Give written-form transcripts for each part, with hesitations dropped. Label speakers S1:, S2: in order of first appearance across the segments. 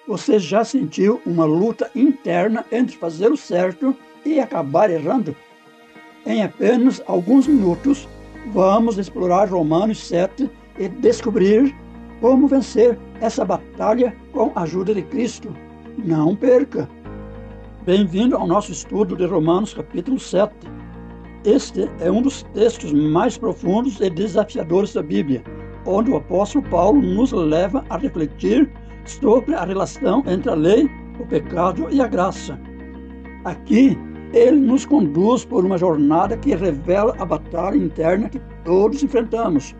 S1: Você já sentiu uma luta interna entre fazer o certo e acabar errando? Em apenas alguns minutos, vamos explorar Romanos 7 e descobrir como vencer essa batalha com a ajuda de Cristo. Não perca! Bem-vindo ao nosso estudo de Romanos capítulo 7. Este é um dos textos mais profundos e desafiadores da Bíblia, onde o apóstolo Paulo nos leva a refletir sobre a relação entre a lei, o pecado e a graça. Aqui, ele nos conduz por uma jornada que revela a batalha interna que todos enfrentamos.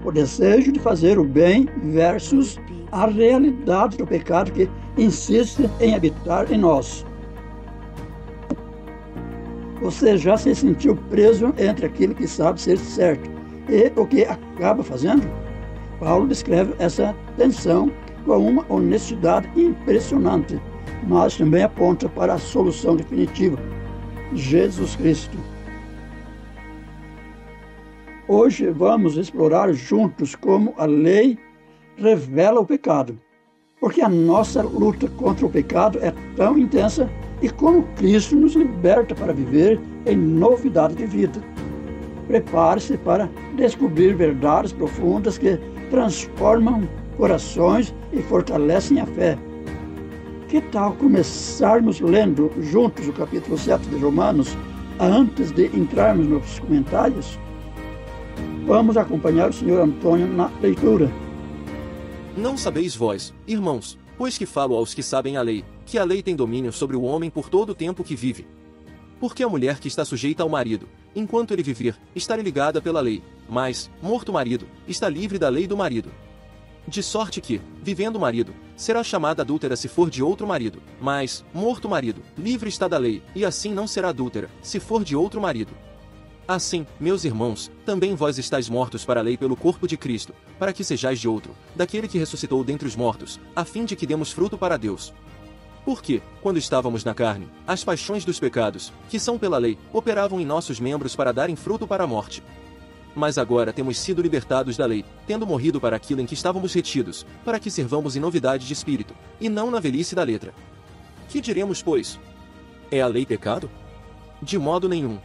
S1: O desejo de fazer o bem versus a realidade do pecado que insiste em habitar em nós. Você já se sentiu preso entre aquilo que sabe ser certo e o que acaba fazendo? Paulo descreve essa tensão com uma honestidade impressionante, mas também aponta para a solução definitiva: Jesus Cristo. Hoje vamos explorar juntos como a lei revela o pecado, porque a nossa luta contra o pecado é tão intensa e como Cristo nos liberta para viver em novidade de vida. Prepare-se para descobrir verdades profundas que transformam corações e fortalecem a fé. Que tal começarmos lendo juntos o capítulo 7 de Romanos, antes de entrarmos nos comentários? Vamos acompanhar o Sr. Antônio na leitura.
S2: Não sabeis vós, irmãos, pois que falo aos que sabem a lei, que a lei tem domínio sobre o homem por todo o tempo que vive. Porque a mulher que está sujeita ao marido, enquanto ele viver, está ligada pela lei, mas, morto o marido, está livre da lei do marido. De sorte que, vivendo o marido, será chamada adúltera se for de outro marido, mas, morto o marido, livre está da lei, e assim não será adúltera, se for de outro marido. Assim, meus irmãos, também vós estáis mortos para a lei pelo corpo de Cristo, para que sejais de outro, daquele que ressuscitou dentre os mortos, a fim de que demos fruto para Deus. Porque, quando estávamos na carne, as paixões dos pecados, que são pela lei, operavam em nossos membros para darem fruto para a morte. Mas agora temos sido libertados da lei, tendo morrido para aquilo em que estávamos retidos, para que servamos em novidade de espírito, e não na velhice da letra. Que diremos, pois? É a lei pecado? De modo nenhum.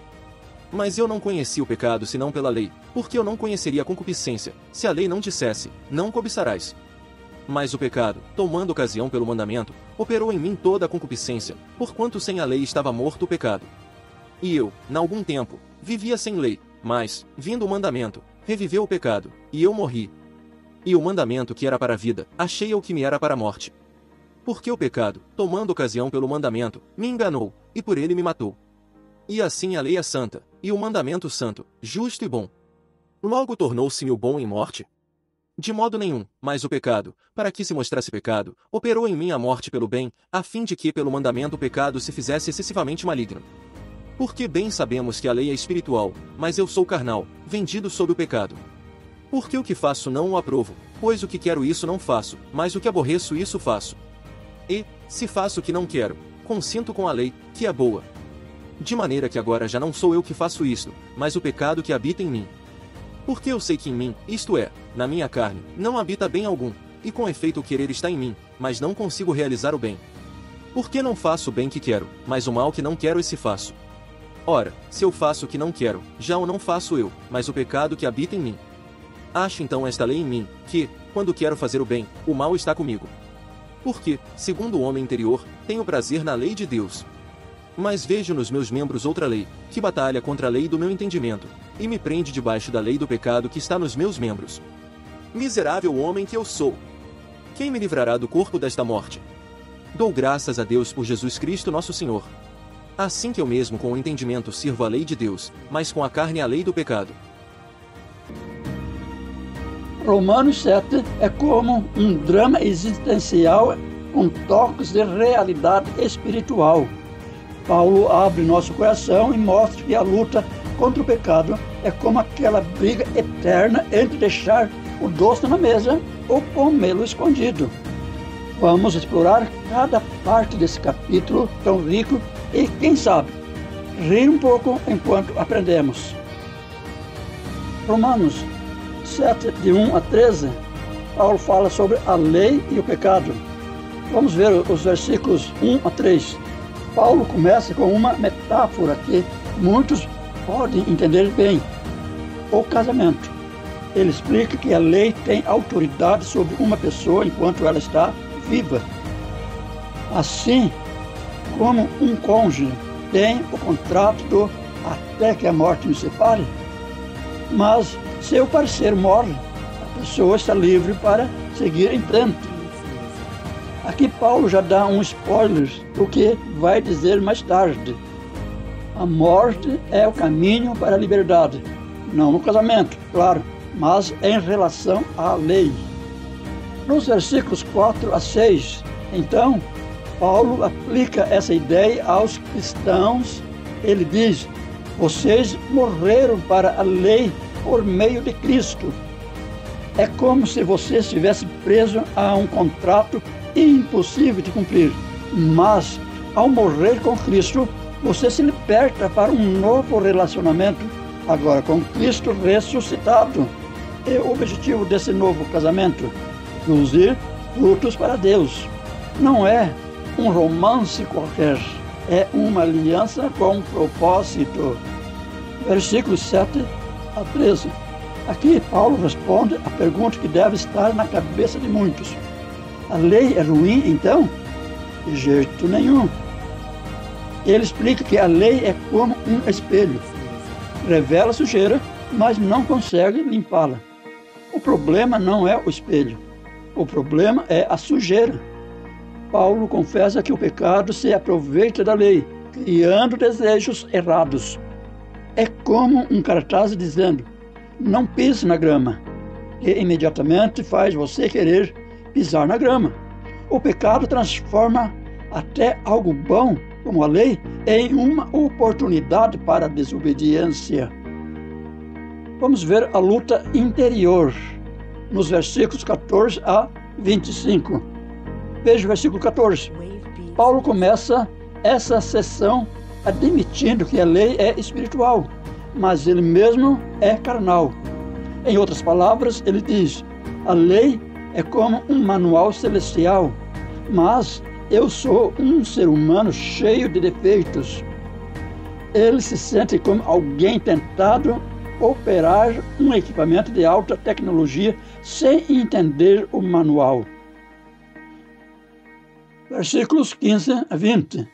S2: Mas eu não conheci o pecado senão pela lei, porque eu não conheceria a concupiscência, se a lei não dissesse, não cobiçarás. Mas o pecado, tomando ocasião pelo mandamento, operou em mim toda a concupiscência, porquanto sem a lei estava morto o pecado. E eu, na algum tempo, vivia sem lei, mas, vindo o mandamento, reviveu o pecado, e eu morri. E o mandamento que era para a vida, achei o que me era para a morte. Porque o pecado, tomando ocasião pelo mandamento, me enganou, e por ele me matou. E assim a lei é santa, e o mandamento santo, justo e bom. Logo tornou-se-me o bom em morte? De modo nenhum, mas o pecado, para que se mostrasse pecado, operou em mim a morte pelo bem, a fim de que pelo mandamento o pecado se fizesse excessivamente maligno. Porque bem sabemos que a lei é espiritual, mas eu sou carnal, vendido sob o pecado. Porque o que faço não o aprovo, pois o que quero isso não faço, mas o que aborreço isso faço. E, se faço o que não quero, consinto com a lei, que é boa. De maneira que agora já não sou eu que faço isto, mas o pecado que habita em mim. Porque eu sei que em mim, isto é, na minha carne, não habita bem algum, e com efeito o querer está em mim, mas não consigo realizar o bem. Porque não faço o bem que quero, mas o mal que não quero esse faço. Ora, se eu faço o que não quero, já o não faço eu, mas o pecado que habita em mim. Acho então esta lei em mim, que, quando quero fazer o bem, o mal está comigo. Porque, segundo o homem interior, tenho prazer na lei de Deus. Mas vejo nos meus membros outra lei, que batalha contra a lei do meu entendimento, e me prende debaixo da lei do pecado que está nos meus membros. Miserável homem que eu sou! Quem me livrará do corpo desta morte? Dou graças a Deus por Jesus Cristo nosso Senhor. Assim que eu mesmo com o entendimento sirvo a lei de Deus, mas com a carne a lei do pecado.
S1: Romanos 7 é como um drama existencial com toques de realidade espiritual. Paulo abre nosso coração e mostra que a luta contra o pecado é como aquela briga eterna entre deixar o doce na mesa ou comê-lo escondido. Vamos explorar cada parte desse capítulo tão rico e, quem sabe, rir um pouco enquanto aprendemos. Romanos 7, de 1 a 13, Paulo fala sobre a lei e o pecado. Vamos ver os versículos 1 a 3. Paulo começa com uma metáfora que muitos podem entender bem. O casamento. Ele explica que a lei tem autoridade sobre uma pessoa enquanto ela está viva. Assim como um cônjuge tem o contrato do até que a morte nos separe, mas se o parceiro morre, a pessoa está livre para seguir em frente. Aqui Paulo já dá um spoiler do que vai dizer mais tarde. A morte é o caminho para a liberdade, não no casamento, claro, mas em relação à lei. Nos versículos 4 a 6, então, Paulo aplica essa ideia aos cristãos. Ele diz: vocês morreram para a lei por meio de Cristo. É como se você estivesse preso a um contrato impossível de cumprir. Mas, ao morrer com Cristo, você se liberta para um novo relacionamento, agora com Cristo ressuscitado. E o objetivo desse novo casamento? Produzir frutos para Deus. Não é um romance qualquer, é uma aliança com propósito. Versículos 7 a 13. Aqui Paulo responde a pergunta que deve estar na cabeça de muitos. A lei é ruim, então? De jeito nenhum. Ele explica que a lei é como um espelho. Revela sujeira, mas não consegue limpá-la. O problema não é o espelho. O problema é a sujeira. Paulo confessa que o pecado se aproveita da lei, criando desejos errados. É como um cartaz dizendo: não pise na grama, que imediatamente faz você querer pisar na grama. O pecado transforma até algo bom, como a lei, em uma oportunidade para a desobediência. Vamos ver a luta interior, nos versículos 14 a 25. Veja o versículo 14. Paulo começa essa sessão admitindo que a lei é espiritual, mas ele mesmo é carnal. Em outras palavras, ele diz: a lei é como um manual celestial, mas eu sou um ser humano cheio de defeitos. Ele se sente como alguém tentado operar um equipamento de alta tecnologia sem entender o manual. Versículos 15 a 20.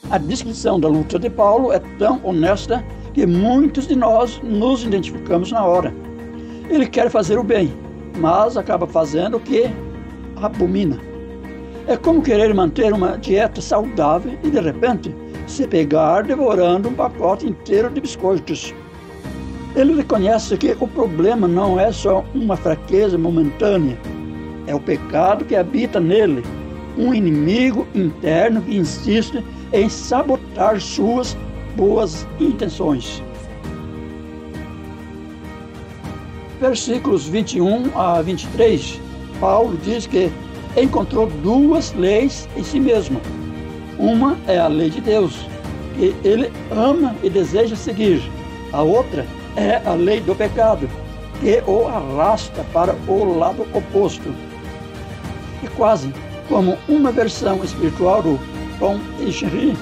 S1: A descrição da luta de Paulo é tão honesta que muitos de nós nos identificamos na hora. Ele quer fazer o bem, mas acaba fazendo o que abomina. É como querer manter uma dieta saudável e, de repente, se pegar devorando um pacote inteiro de biscoitos. Ele reconhece que o problema não é só uma fraqueza momentânea, é o pecado que habita nele, um inimigo interno que insiste em sabotar suas boas intenções. Versículos 21 a 23, Paulo diz que encontrou duas leis em si mesmo. Uma é a lei de Deus, que ele ama e deseja seguir. A outra é a lei do pecado, que o arrasta para o lado oposto. E quase como uma versão espiritual do Tom Eicheri,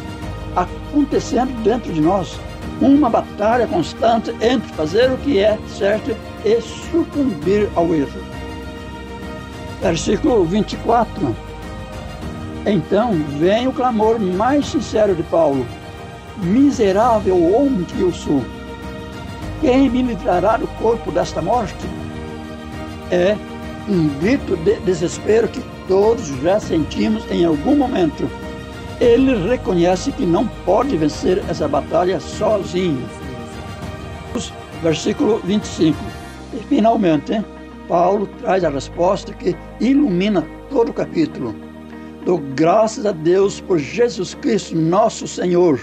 S1: acontecendo dentro de nós, uma batalha constante entre fazer o que é certo e sucumbir ao erro. Versículo 24. Então vem o clamor mais sincero de Paulo: miserável homem que eu sou, quem me livrará do corpo desta morte? É um grito de desespero que todos já sentimos em algum momento. Ele reconhece que não pode vencer essa batalha sozinho. Versículo 25. E finalmente, Paulo traz a resposta que ilumina todo o capítulo. Dou graças a Deus por Jesus Cristo, nosso Senhor.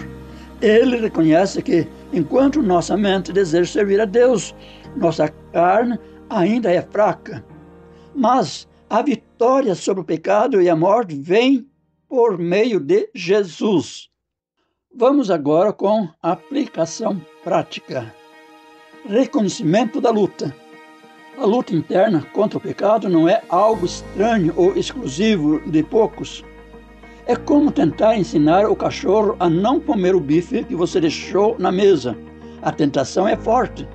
S1: Ele reconhece que, enquanto nossa mente deseja servir a Deus, nossa carne ainda é fraca. Mas a vitória sobre o pecado e a morte vem por meio de Jesus. Vamos agora com a aplicação prática. Reconhecimento da luta. A luta interna contra o pecado não é algo estranho ou exclusivo de poucos. É como tentar ensinar o cachorro a não comer o bife que você deixou na mesa. A tentação é forte,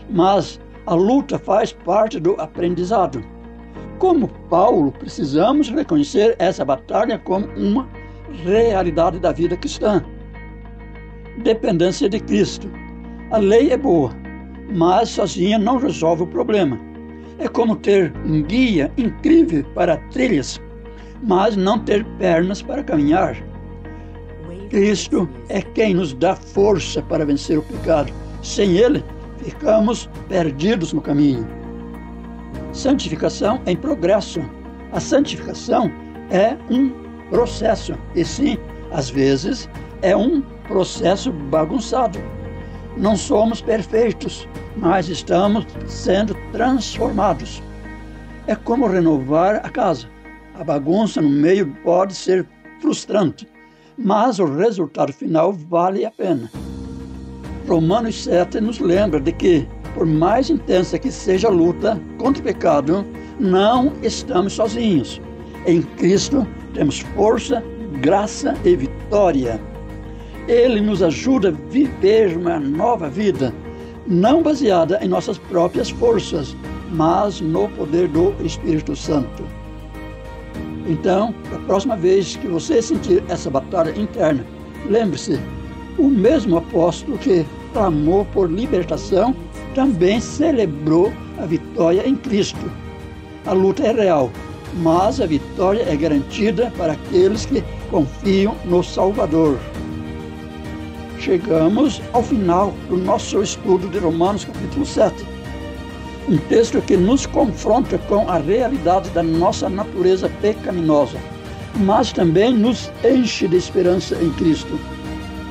S1: mas a luta faz parte do aprendizado. Como Paulo, precisamos reconhecer essa batalha como uma realidade da vida cristã. Dependência de Cristo. A lei é boa, mas sozinha não resolve o problema. É como ter um guia incrível para trilhas, mas não ter pernas para caminhar. Cristo é quem nos dá força para vencer o pecado. Sem Ele, ficamos perdidos no caminho. Santificação em progresso. A santificação é um processo, e sim, às vezes, é um processo bagunçado. Não somos perfeitos, mas estamos sendo transformados. É como renovar a casa. A bagunça no meio pode ser frustrante, mas o resultado final vale a pena. Romanos 7 nos lembra de que, por mais intensa que seja a luta contra o pecado, não estamos sozinhos. Em Cristo temos força, graça e vitória. Ele nos ajuda a viver uma nova vida, não baseada em nossas próprias forças, mas no poder do Espírito Santo. Então, da próxima vez que você sentir essa batalha interna, lembre-se, o mesmo apóstolo que clamou por libertação também celebrou a vitória em Cristo. A luta é real, mas a vitória é garantida para aqueles que confiam no Salvador. Chegamos ao final do nosso estudo de Romanos capítulo 7. Um texto que nos confronta com a realidade da nossa natureza pecaminosa, mas também nos enche de esperança em Cristo.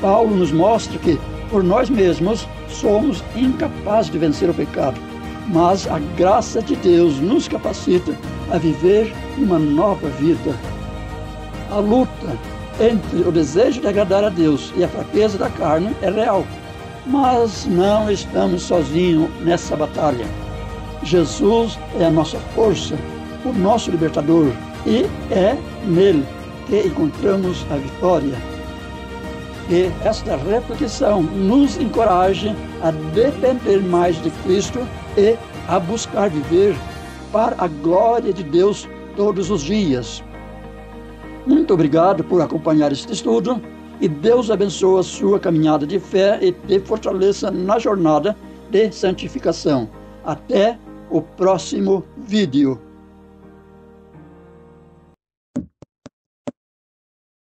S1: Paulo nos mostra que, por nós mesmos, somos incapazes de vencer o pecado, mas a graça de Deus nos capacita a viver uma nova vida. A luta entre o desejo de agradar a Deus e a fraqueza da carne é real, mas não estamos sozinhos nessa batalha. Jesus é a nossa força, o nosso libertador, e é nele que encontramos a vitória. Que esta reflexão nos encoraje a depender mais de Cristo e a buscar viver para a glória de Deus todos os dias. Muito obrigado por acompanhar este estudo e Deus abençoe a sua caminhada de fé e te fortaleça na jornada de santificação. Até o próximo vídeo.